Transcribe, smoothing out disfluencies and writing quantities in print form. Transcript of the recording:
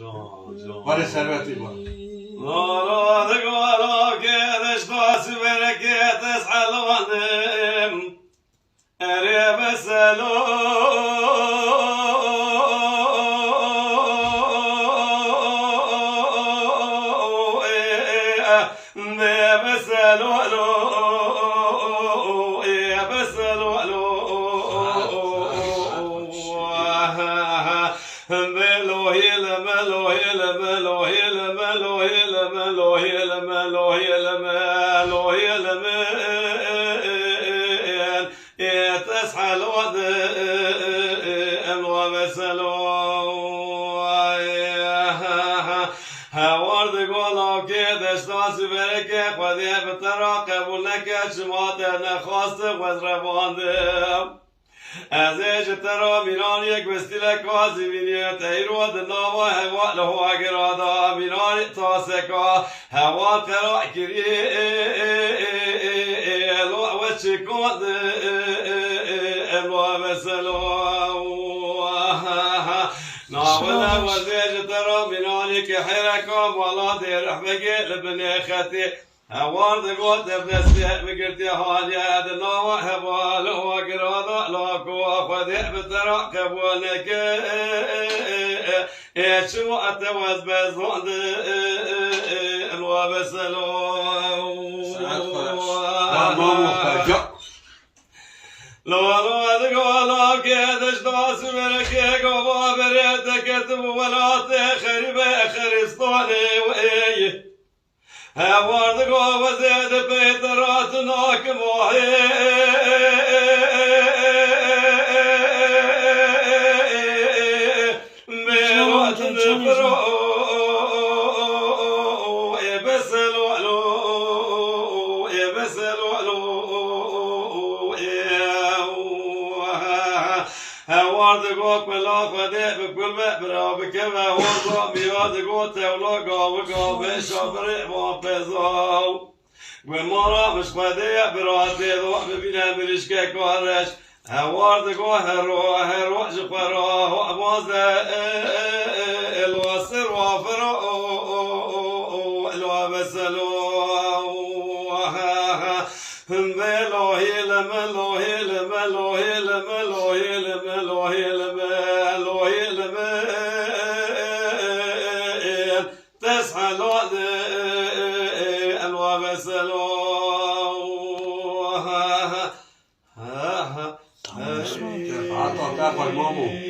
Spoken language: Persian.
Vale serveti van. نارا دقارا كدش داس بركات اسحل غنم اريب سلو نخواست وزرباندم از ایش ترا میران یک وستیل کازی بینیت ایرود ناوا هوا لهو اگرادا میران تاسکا هوا قرا کری لو و چکود امو مسلو ناولا وزیش ترا میرانی که حرکا والا دی رحمگی لبنی خطی هوار دقوت بنسبه بقرتي هادي نوا هبال وقراض لاكو خذ بتراقب ونك شو اتوز بزوند وبسلو لو دقولا كدش داس مركي قوا بريتك ولا تخرب خرستاني وإيه هوارد قوة زيد بيترات ناك موهي ميرات نفرو يبسلو هوارد قوة بلا خدي بكل مقبرة بكما وضع بياد قوة تولا قوة شابري وابزاو ومارا مش خدي براتي ضوء ببينا مرشكي كوارش هوارد قوة هرو جفرا وابوزة الوصر وافرو الوابسلو ملوهي لملوهي لملوهي لملوهي لملوهي لملوهي لمل تسحل الواب سلو Átadták, vagy mamó?